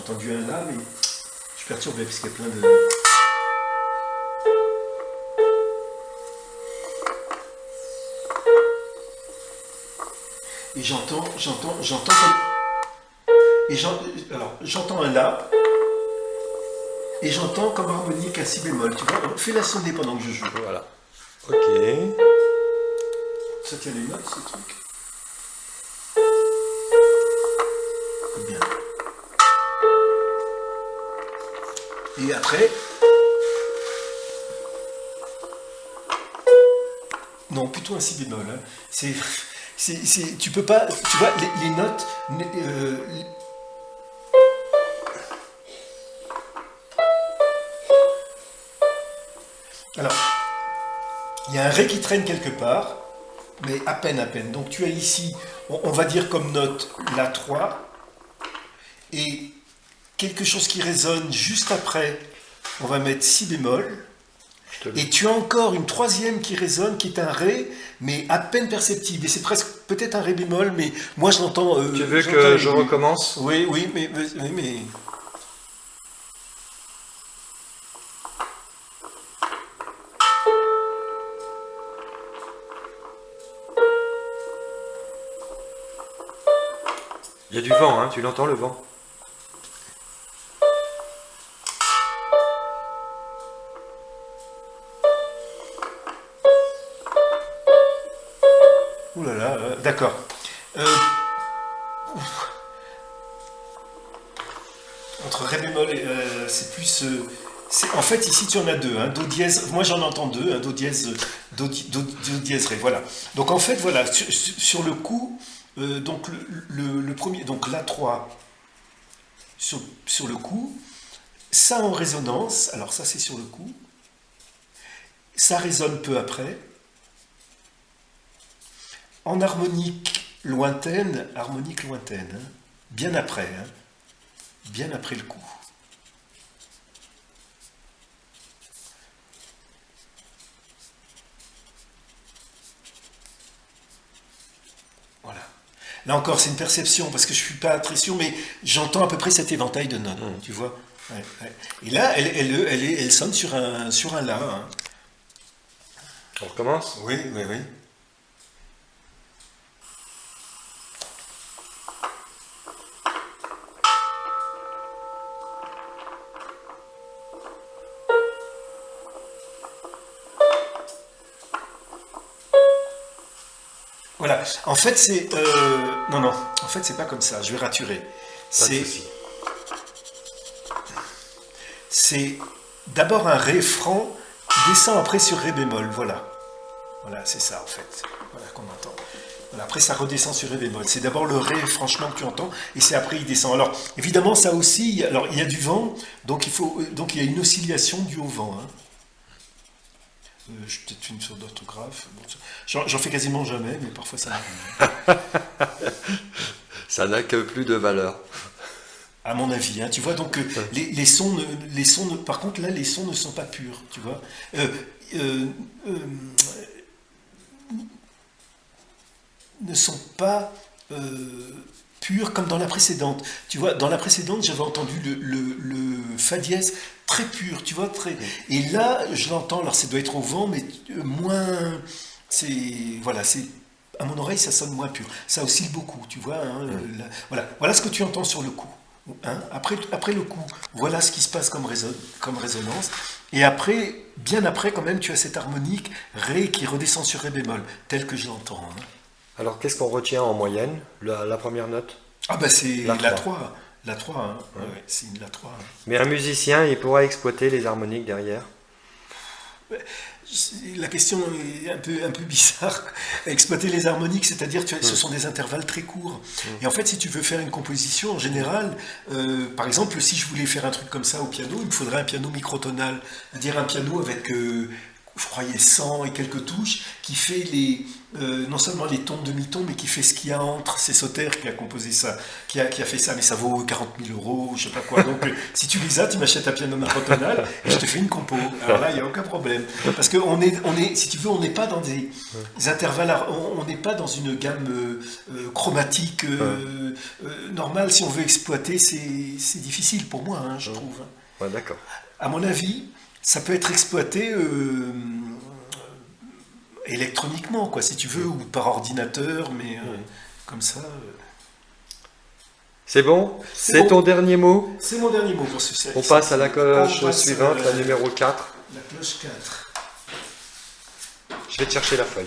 entendu un là, mais je suis perturbé parce qu'il y a plein de... Et j'entends comme... Et alors, j'entends un là, et j'entends comme harmonique un si bémol, tu vois. Fais la sonner pendant que je joue. Voilà. Ok. Ça tient les notes, ce truc. Bien. Et après... Non, plutôt un si bémol. Hein. Tu peux pas... Tu vois, les notes... Alors, il y a un ré qui traîne quelque part, mais à peine, à peine. Donc tu as ici, on va dire comme note la 3, et quelque chose qui résonne juste après, on va mettre si bémol, et tu as encore une troisième qui résonne, qui est un ré, mais à peine perceptible, et c'est presque peut-être un ré bémol, mais moi je l'entends... Tu veux que je recommence? Oui, mais... Il y a du vent, hein, tu l'entends le vent? Ouh là là, d'accord. Entre ré bémol et... c'est plus... en fait, ici, tu en as deux. Hein, do dièse, moi, j'en entends deux. Hein, do dièse, do dièse ré. Voilà. Donc, en fait, voilà, sur le coup, donc, le premier... Donc, la 3 sur le coup. Ça en résonance. Alors, ça, c'est sur le coup. Ça résonne peu après. En harmonique lointaine, hein, bien après le coup. Voilà. Là encore, c'est une perception, parce que je ne suis pas très sûr, mais j'entends à peu près cet éventail de notes, tu vois. Ouais, ouais. Et là, elle sonne sur un la. Hein. On recommence? Oui. Voilà. En fait, c'est... Non. En fait, c'est pas comme ça. Je vais raturer. C'est d'abord un ré franc qui descend après sur ré bémol. Voilà. Voilà, c'est ça, en fait. Voilà qu'on entend. Voilà, après, ça redescend sur ré bémol. C'est d'abord le ré, franchement, que tu entends, et c'est après, il descend. Alors, évidemment, ça aussi... Alors, il y a du vent, donc il y a une oscillation due au vent, hein. J'ai peut-être une faute d'orthographe. Bon, j'en fais quasiment jamais, mais parfois ça arrive. Ça n'a que plus de valeur. À mon avis, hein, tu vois, donc les sons, par contre là, les sons ne sont pas purs, tu vois. Ne sont pas purs comme dans la précédente. Tu vois, dans la précédente, j'avais entendu le fa dièse très pur, tu vois, très. Et là, je l'entends. Alors, ça doit être au vent, mais moins. Voilà, c'est. À mon oreille, ça sonne moins pur. Ça oscille beaucoup, tu vois. Hein, voilà ce que tu entends sur le coup. Hein. Après le coup, voilà ce qui se passe comme résonance. Et après, bien après, quand même, tu as cette harmonique ré qui redescend sur ré bémol, tel que je l'entends. Hein. Alors, qu'est-ce qu'on retient en moyenne, la première note? Ah bah c'est la 3. La 3, hein. Ouais, c'est une la 3. Hein. Mais un musicien, il pourra exploiter les harmoniques derrière? La question est un peu bizarre. Exploiter les harmoniques, c'est-à-dire que ce sont des intervalles très courts. Et en fait, si tu veux faire une composition, en général, par exemple, si je voulais faire un truc comme ça au piano, il me faudrait un piano microtonal, c'est-à-dire un piano avec je croyais 100 et quelques touches, qui fait non seulement les tons, demi-tons, mais qui fait ce qu'il y a entre. C'est Sauter qui a composé ça, qui a fait ça, mais ça vaut 40 000 euros, je sais pas quoi. Donc si tu les as, tu m'achètes un piano macrotonal et je te fais une compo. Alors là, il n'y a aucun problème. Parce que si tu veux, on n'est pas dans des intervalles, on n'est pas dans une gamme chromatique normale. Si on veut exploiter, c'est difficile pour moi, hein, je trouve. Ouais, d'accord. À mon avis, ça peut être exploité électroniquement, quoi, si tu veux, ou par ordinateur, mais comme ça. C'est bon? C'est bon. Ton dernier mot? C'est mon dernier mot pour ce set. On passe à la cloche suivante, la numéro 4. La cloche 4. Je vais te chercher la feuille.